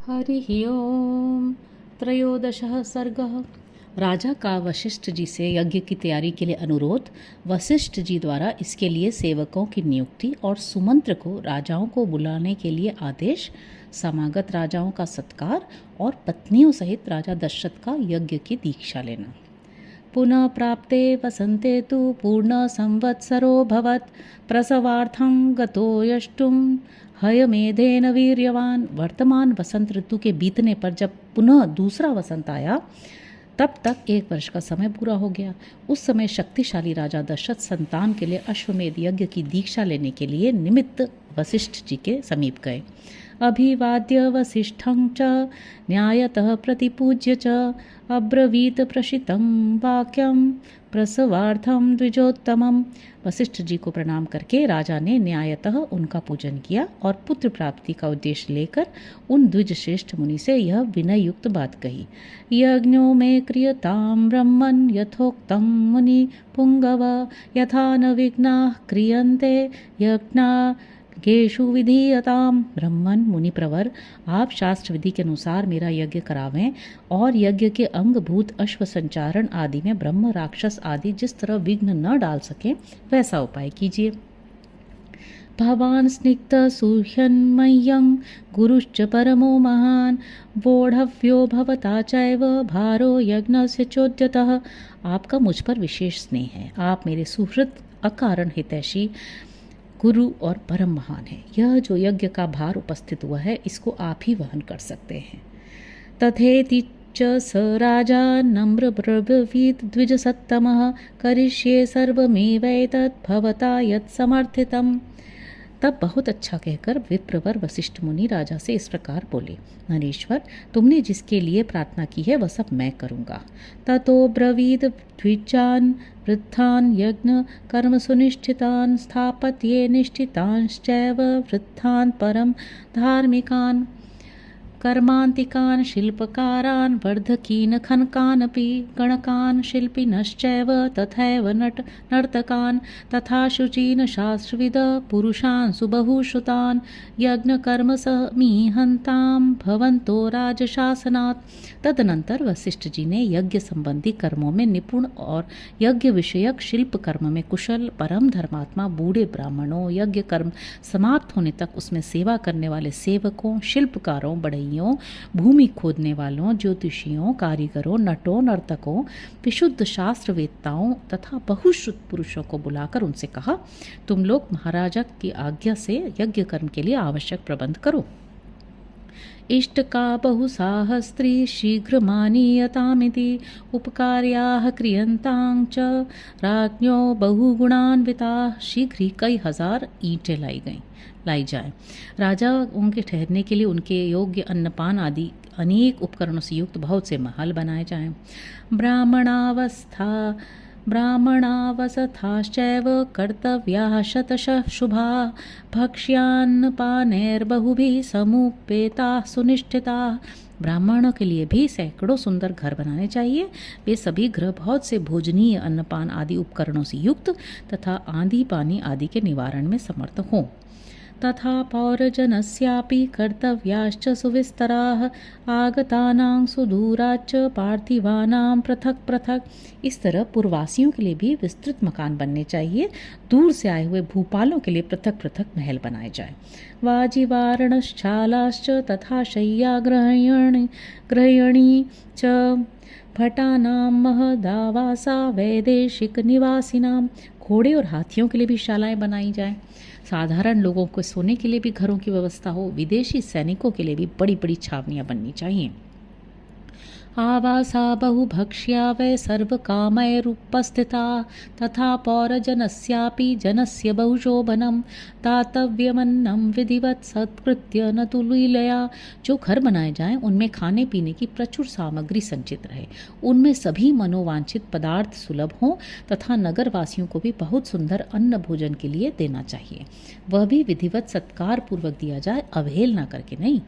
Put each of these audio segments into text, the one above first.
हरि ओम। त्रयोदशः सर्गः। राजा का वशिष्ठ जी से यज्ञ की तैयारी के लिए अनुरोध, वशिष्ठ जी द्वारा इसके लिए सेवकों की नियुक्ति और सुमंत्र को राजाओं को बुलाने के लिए आदेश, समागत राजाओं का सत्कार और पत्नियों सहित राजा दशरथ का यज्ञ की दीक्षा लेना। पुनः प्राप्ते वसंते तु पूर्ण संवत्सरोऽभवत्, प्रसवार्थं गतो यष्टुं हयमेधेन वीर्यवान। वर्तमान वसंत ऋतु के बीतने पर जब पुनः दूसरा वसंत आया, तब तक 1 वर्ष का समय पूरा हो गया। उस समय शक्तिशाली राजा दशरथ संतान के लिए अश्वमेध यज्ञ की दीक्षा लेने के लिए निमित्त वशिष्ठ जी के समीप गए। अभिवाद्य वसिष्ठं च न्यायतः प्रतिपूज्य च अब्रवीत प्रशितं वाक्यं प्रसवार्थं द्विजोत्तमम्। वशिष्ठ जी को प्रणाम करके राजा ने न्यायतः उनका पूजन किया और पुत्र प्राप्ति का उद्देश्य लेकर उन द्विज श्रेष्ठ मुनि से यह विनय युक्त बात कही। यज्ञो में क्रियतां ब्रह्मन् यथोक्तं मुनि पुंगव, यथा न विघ्नाः क्रियन्ते यज्ञा गेषु विधीयताम। ब्रह्मन मुनि प्रवर, आप शास्त्र विधि के अनुसार मेरा यज्ञ करावें और यज्ञ के अंग भूत अश्व संचारण आदि में ब्रह्म राक्षस आदि जिस तरह विघ्न न डाल सके वैसा उपाय कीजिए। भवान स्निग्ध सुह्यन्मह्यं गुरुश्च परमो महान, वोढव्यो भवता चैव भारो यज्ञस्य चोद्यतः। आपका मुझ पर विशेष स्नेह है, आप मेरे सुहृद अकारण हितैषी गुरु और परम महान है। यह जो यज्ञ का भार उपस्थित हुआ है, इसको आप ही वहन कर सकते हैं। तथेति च स राजा नम्र ब्रवीत द्विज सत्तमः, करिष्ये सर्वमेवैतत् भवता यत् समर्थितम्। तब बहुत अच्छा कहकर विप्रवर वशिष्ठ मुनि राजा से इस प्रकार बोले, नरेश्वर, तुमने जिसके लिए प्रार्थना की है वह सब मैं करूँगा। ततो ब्रवीद द्विजान वृद्धान यज्ञ कर्म सुनिष्ठितान स्थापत्ये निष्ठितांश्चैव वृद्धान परम धार्मिकान कर्मान्तिकान् शिल्पकारान् वर्धकीन् खनकानपि गणकान् शिल्पिनश्चैव तथैव नर्तकान् तथा शुचीन् शास्त्रविद पुरुषान् सुबहुश्रुतान् यज्ञकर्मसमीहन्तां भवन्तो राजशासनात्। तदनंतर वशिष्ठ जी ने यज्ञ संबंधी कर्मों में निपुण और यज्ञ विषयक शिल्प कर्म में कुशल परम धर्मात्मा बूढ़े ब्राह्मणों, यज्ञ कर्म समाप्त होने तक उसमें सेवा करने वाले सेवकों, शिल्पकारों, बढ़ई, भूमि खोदने वालों, ज्योतिषियों, कारीगरों, नटों, नर्तकों, विशुद्ध शास्त्र वेत्ताओं तथा बहुश्रुत पुरुषों को बुलाकर उनसे कहा, तुम लोग महाराजा की आज्ञा से यज्ञ कर्म के लिए आवश्यक प्रबंध करो। इष्ट का बहुसाहस्त्री शीघ्रमानीयतामिति उपकार्याः क्रियन्तां च राज्ञो बहुगुणान्विताः। शीघ्र ही कई हजार ईंटें लाई जाए। राजाओं के ठहरने के लिए उनके योग्य अन्नपान आदि अनेक उपकरणों से युक्त बहुत से महल बनाए जाएं। ब्राह्मणावस्थाश्चैव कर्तव्याः शतशः शुभाः, भक्ष्यान्नपानैर्बहुभिः समुपेताः सुनिष्ठिताः। ब्राह्मणों के लिए भी सैकड़ों सुंदर घर बनाने चाहिए। वे सभी घर बहुत से भोजनीय अन्नपान आदि उपकरणों से युक्त तथा आंधी पानी आदि के निवारण में समर्थ हों। तथा पौरजनस्यापि कर्तव्याश्च सुविस्तराः, आगतानां सुदूराच्च पार्थिवानां पृथक पृथक। इस तरह पूर्ववासियों के लिए भी विस्तृत मकान बनने चाहिए। दूर से आए हुए भूपालों के लिए पृथक पृथक महल बनाए जाए। वाजिवारणशालाश्च तथा शय्या गृहिणी च भटानां महदावासा वैदेशिक निवासिनां। घोड़े और हाथियों के लिए भी शालाएं बनाई जाएं। साधारण लोगों को सोने के लिए भी घरों की व्यवस्था हो। विदेशी सैनिकों के लिए भी बड़ी बड़ी छावनियां बननी चाहिए। आवासा बहुभक्ष्या वै सर्वकामैरुपस्थिता, तथा पौरजनस्यापि जनस्य बहुशोभनं दातव्यमन्नं विधिवत् सत्कृत्य न तु लीलया। जो घर बनाए जाएं उनमें खाने पीने की प्रचुर सामग्री संचित रहे, उनमें सभी मनोवांछित पदार्थ सुलभ हों तथा नगरवासियों को भी बहुत सुंदर अन्न भोजन के लिए देना चाहिए। वह भी विधिवत सत्कार पूर्वक दिया जाए, अवहेलना करके नहीं।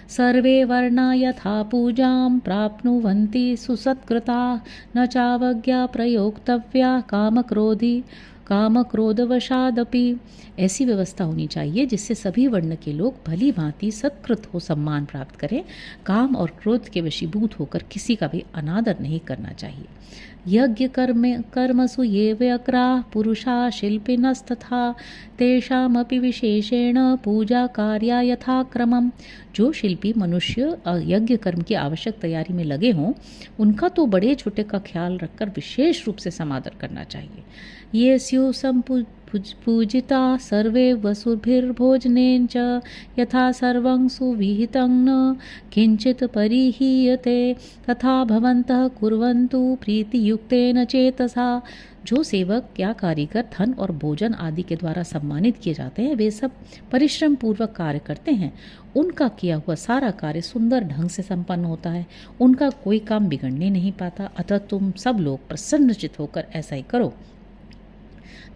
सर्वे वर्णा यथा पूजां प्राप्नुवन्ति सुसत्कृता, न चावज्ञा प्रयोक्तव्या काम क्रोधवशादपि। ऐसी व्यवस्था होनी चाहिए जिससे सभी वर्ण के लोग भली भांति सत्कृत हो सम्मान प्राप्त करें। काम और क्रोध के वशीभूत होकर किसी का भी अनादर नहीं करना चाहिए। यज्ञ कर्मसु ये व्यग्राः पुरुषा शिल्पिनस्तथा तेषामपि विशेषेण पूजा कार्या यथाक्रमम्। जो शिल्पी मनुष्य यज्ञ कर्म की आवश्यक तैयारी में लगे हों उनका तो बड़े छोटे का ख्याल रखकर विशेष रूप से समादर करना चाहिए। ये स्युः पूजिता सर्वे वसुभिर्भोजनेन च यथा सर्वं सुविहितं न किंचित परिहीयते तथा भवन्तः कुर्वन्तु प्रीतियुक्तेन चेतसा। जो सेवक या कारीगर धन और भोजन आदि के द्वारा सम्मानित किए जाते हैं वे सब परिश्रम पूर्वक कार्य करते हैं। उनका किया हुआ सारा कार्य सुंदर ढंग से संपन्न होता है। उनका कोई काम बिगड़ने नहीं पाता। अतः तुम सब लोग प्रसन्नचित होकर ऐसा ही करो।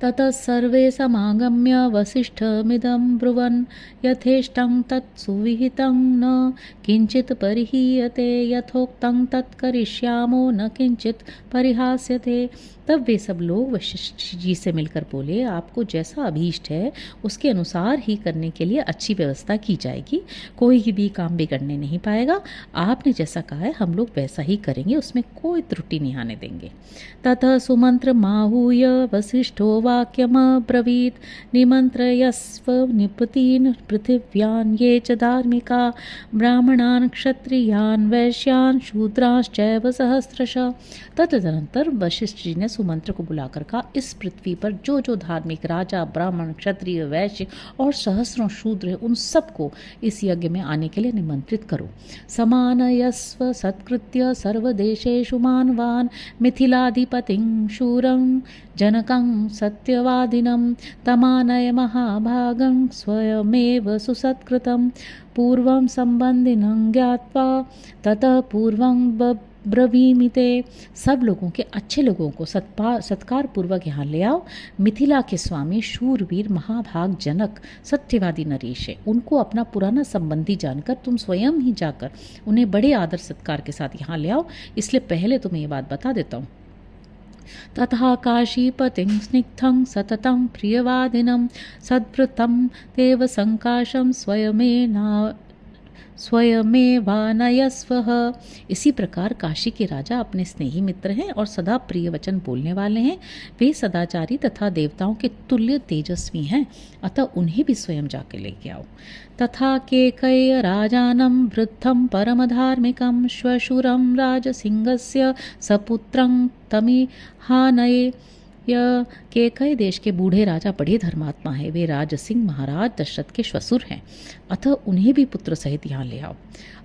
ततः सर्वे समागम्य वसिष्ठमिदं ब्रुवन् यथेष्टं तत् सुविहितं न किंचित परिहीयते यथोक्तं तत् करिष्यामो न किंचित परिहास्यते। तब वे सब लोग वशिष्ठ जी से मिलकर बोले, आपको जैसा अभीष्ट है उसके अनुसार ही करने के लिए अच्छी व्यवस्था की जाएगी। कोई भी काम बिगड़ने नहीं पाएगा। आपने जैसा कहा है हम लोग वैसा ही करेंगे, उसमें कोई त्रुटि नहीं आने देंगे। ततः सुमंत्र माहूय वसिष्ठो वाक्यमब्रवीत् निमन्त्रयस्व निपतीन् पृथिव्यान् ये च धार्मिका ब्राह्मणान् क्षत्रियान् वैश्यान् शूद्रांश्चैव सहस्रशः। तदनंतर वशिष्ठ जी ने सुमंत्र को बुलाकर कहा, इस पृथ्वी पर जो जो धार्मिक राजा ब्राह्मण क्षत्रिय वैश्य और सहस्रों शूद्र हैं उन सबको इस यज्ञ में आने के लिए निमंत्रित करो। समानयस्व सत्कृत्य सर्वदेशेषु मानवान् मिथिलाधिपतिं शूरं जनकं सत्यवादिनं तमानय महाभागं स्वयमेव सुसत्कृतं पूर्वं संबंधिनं ज्ञात्वा ततः पूर्वं ब्रवीमिते। सब लोगों के अच्छे लोगों को सत्कार पूर्वक यहाँ ले आओ। मिथिला के स्वामी शूरवीर महाभाग जनक सत्यवादी नरेश है। उनको अपना पुराना संबंधी जानकर तुम स्वयं ही जाकर उन्हें बड़े आदर सत्कार के साथ यहाँ ले आओ। इसलिए पहले तुम्हें ये बात बता देता हूँ। तथा काशीपतिं स्निग्धं सततं प्रियवादिनं सद्वृतं देव संकाशं स्वयमेवानयस्वः। इसी प्रकार काशी के राजा अपने स्नेही मित्र हैं और सदा प्रिय वचन बोलने वाले हैं। वे सदाचारी तथा देवताओं के तुल्य तेजस्वी हैं, अतः उन्हें भी स्वयं जाके लेके आओ। तथा केकय राजानं वृद्धं परमधार्मिकं श्वशुरं राजसिंहस्य सपुत्रं तमिहानये। यह केकय देश के बूढ़े राजा बड़े धर्मात्मा है। वे राजसिंह महाराज दशरथ के श्वशुर हैं, अतः उन्हें भी पुत्र सहित यहाँ ले आओ।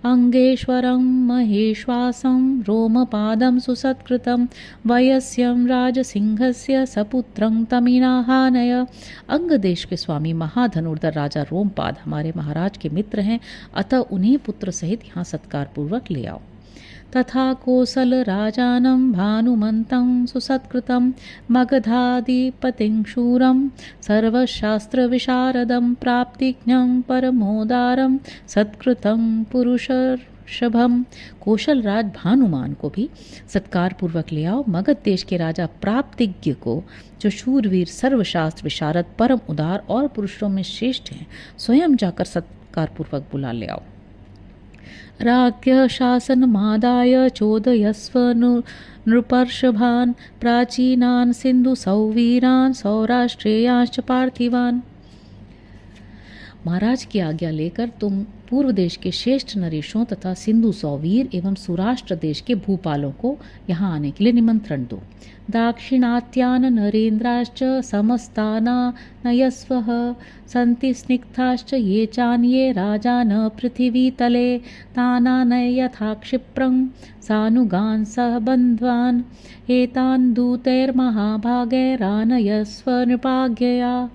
अंगेश्वरं महेश्वासं रोमपादं सुसत्कृतं वयस्यं राजसिंहस्य सपुत्रं तमिनाहानय। अंग देश के स्वामी महाधनुर्धर राजा रोमपाद हमारे महाराज के मित्र हैं, अतः उन्हें पुत्र सहित यहाँ सत्कार पूर्वक ले आओ। तथा कोसल राजानं भानुमन्तं सुसत्कृतं मगधाधिपतिं शूरं सर्वशास्त्र विशारदं प्राप्तिज्ञं परमोदारं सत्कृतं पुरुषर्षभं। कौशल राज भानुमान को भी सत्कार पूर्वक ले आओ। मगध देश के राजा प्राप्तिज्ञ को जो शूरवीर सर्वशास्त्र विशारद परम उदार और पुरुषों में श्रेष्ठ हैं स्वयं जाकर सत्कार पूर्वक बुला ले आओ। राज्ञ शासनमादाय चोदयस्व नृपर्षभान् प्राचीनान् सिंधु सौवीरान् सौराष्ट्रेयांश्च पार्थिवान्। महाराज की आज्ञा लेकर तुम पूर्व देश के श्रेष्ठ नरेशों तथा सिंधु सौवीर एवं सौराष्ट्र देश के भूपालों को यहाँ आने के लिए निमंत्रण दो। दाक्षिणात्यान नरेन्द्राश्च समस्तानानयस्वः सन्ति स्निग्धाश्च ये चान्ये राजान पृथिवीतले तानानय यथा क्षिप्रं सानुगान् सह बन्ध्वान् एतान् दूतैर्महाभागैरानयस्व नृपाज्ञया।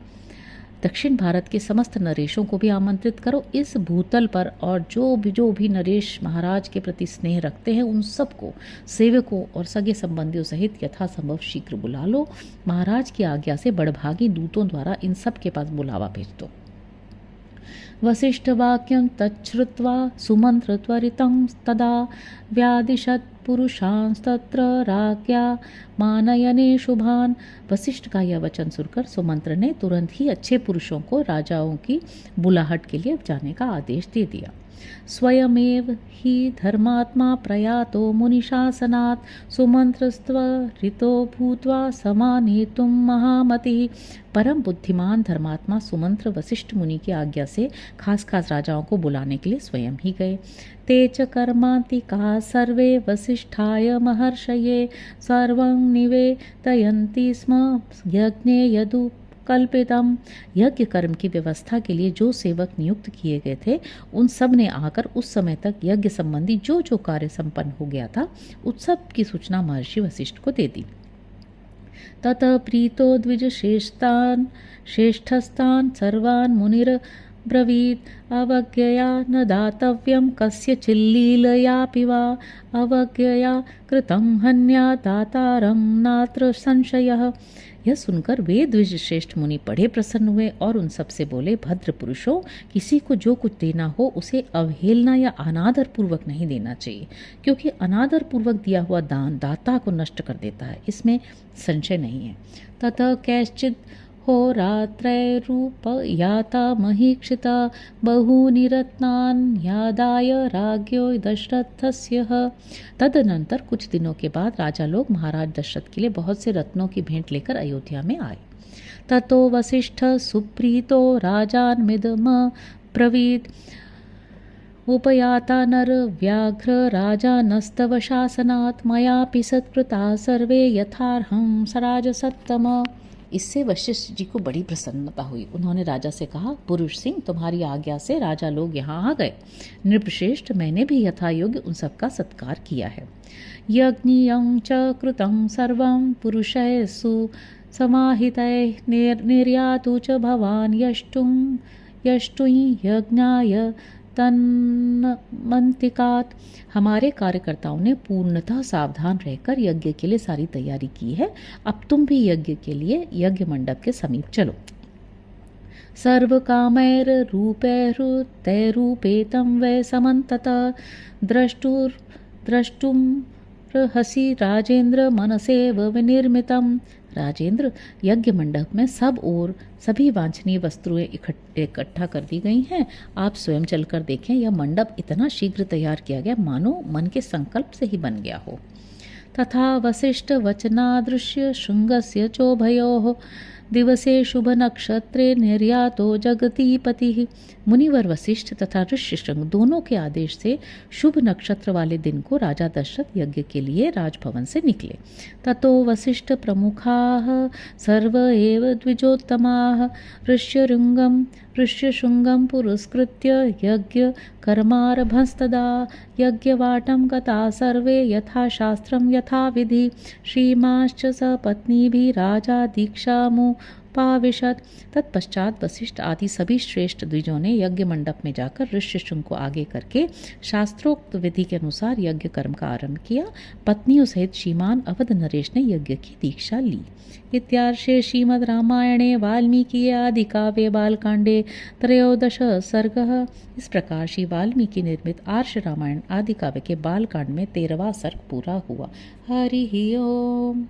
दक्षिण भारत के समस्त नरेशों को भी आमंत्रित करो। इस भूतल पर और जो भी नरेश महाराज के प्रति स्नेह रखते हैं उन सबको सेवकों और सगे संबंधियों सहित यथासंभव शीघ्र बुला लो। महाराज की आज्ञा से बड़भागी दूतों द्वारा इन सब के पास बुलावा भेज दो। वसिष्ठवाक्यं तच्छ्रुत्वा सुमन्त्रत्वरितं तदा व्यादिशत् पुरुषांस्तत्र राज्ञा मानयने शुभान। वशिष्ठ का यह वचन सुनकर सुमंत्र ने तुरंत ही अच्छे पुरुषों को राजाओं की बुलाहट के लिए जाने का आदेश दे दिया। स्वयमेव हि धर्मात्मा प्रयातो मुनिशासनात् सुमंत्रस्त्वरितो भूत्वा समानेतुं महामतिः। परम बुद्धिमान धर्मात्मा सुमंत्र वशिष्ठ मुनि की आज्ञा से खास राजाओं को बुलाने के लिए स्वयं ही गए। ते च कर्मान्तिका सर्वे वसिष्ठाय महर्षये सर्वं निवेदयन्ति स्म यज्ञे यदुपकल्पितम्। यज्ञ कर्म की व्यवस्था के लिए जो सेवक नियुक्त किए गए थे उन सब ने आकर उस समय तक यज्ञ संबंधी जो जो कार्य संपन्न हो गया था उस सब की सूचना महर्षि वशिष्ठ को दे दी। ततः प्रीतो द्विज श्रेष्ठस्तान् सर्वान् मुनिरब्रवीत् अवज्ञया न दातव्यं कस्य चिल्लीलयापि वा अवज्ञया कृतं हन्या दातारं नात्र संशयः। यह सुनकर वे द्विज श्रेष्ठ मुनि बड़े प्रसन्न हुए और उन सब से बोले, भद्र पुरुषों, किसी को जो कुछ देना हो उसे अवहेलना या अनादर पूर्वक नहीं देना चाहिए, क्योंकि अनादर पूर्वक दिया हुआ दान दाता को नष्ट कर देता है, इसमें संशय नहीं है। ततः कैश्चित् होरात्रैरूप याता महीक्षिता बहूनि रत्नान्यादाय राज्ञो दशरथस्य। तदनंतर कुछ दिनों के बाद राजा लोग महाराज दशरथ के लिए बहुत से रत्नों की भेंट लेकर अयोध्या में आए। ततो वसिष्ठ सुप्रीतो राजान्मिदम ब्रवीत् उपयाता नर व्याघ्र राजा नस्तव शासनात् मयापि सत्कृता सर्वे यथार्हं सराजसत्तम। इससे वशिष्ठ जी को बड़ी प्रसन्नता हुई। उन्होंने राजा से कहा, पुरुष सिंह, तुम्हारी आज्ञा से राजा लोग यहाँ आ गए। नृपश्रेष्ठ, मैंने भी यथा योग्य उन सबका सत्कार किया है। यज्ञियं च कृतं सर्वं पुरुषैः सुसमाहितैः निर्यातु च भवान् यष्टुं यज्ञाय तन्मन्तिकात्। हमारे कार्यकर्ताओं ने पूर्णतः सावधान रहकर यज्ञ के लिए सारी तैयारी की है। अब तुम भी यज्ञ के लिए यज्ञ मंडप के समीप चलो। सर्वकामैर्रूपैरुतैरूपेतं वै समन्ततः द्रष्टुमर्हसि राजेंद्र मनसेव विनिर्मितम्। राजेंद्र, यज्ञ मंडप में सब ओर सभी वांछनीय वस्तुएं इकट्ठा कर दी गई हैं। आप स्वयं चलकर देखें, यह मंडप इतना शीघ्र तैयार किया गया मानो मन के संकल्प से ही बन गया हो। तथा वसिष्ठ वचनादृश्य शृंगस्य चोभयोः दिवसे शुभ नक्षत्रे निर्यातो जगतीपतिः। मुनिवर वशिष्ठ तथा ऋष्यशृंग दोनों के आदेश से शुभ नक्षत्र वाले दिन को राजा दशरथ यज्ञ के लिए राजभवन से निकले। ततो वसिष्ठ प्रमुखाः सर्व एव द्विजोत्तमाः ऋष्यशृंगं पुरस्कृत्य यज्ञ कर्मारभस्तदा यज्ञवाटं गता सर्वे यथा शास्त्रं यथा विधि श्रीमांश्च सपत्नीभिः राजा दीक्षामुपाविशत्। तत्पश्चात वशिष्ठ आदि सभी श्रेष्ठ द्विजों ने यज्ञ मंडप में जाकर ऋष्यशृंग को आगे करके शास्त्रोक्त विधि के अनुसार यज्ञ कर्म का आरंभ किया। पत्नियों सहित श्रीमान अवध नरेश ने यज्ञ की दीक्षा ली। इत्यार्षे श्रीमद् रामायणे वाल्मीकि आदि काव्ये बालकांडे 13 सर्गः। इस प्रकार श्री वाल्मीकि निर्मित आर्ष रामायण आदि काव्य के बालकांड में 13वां सर्ग पूरा हुआ। हरि ओम।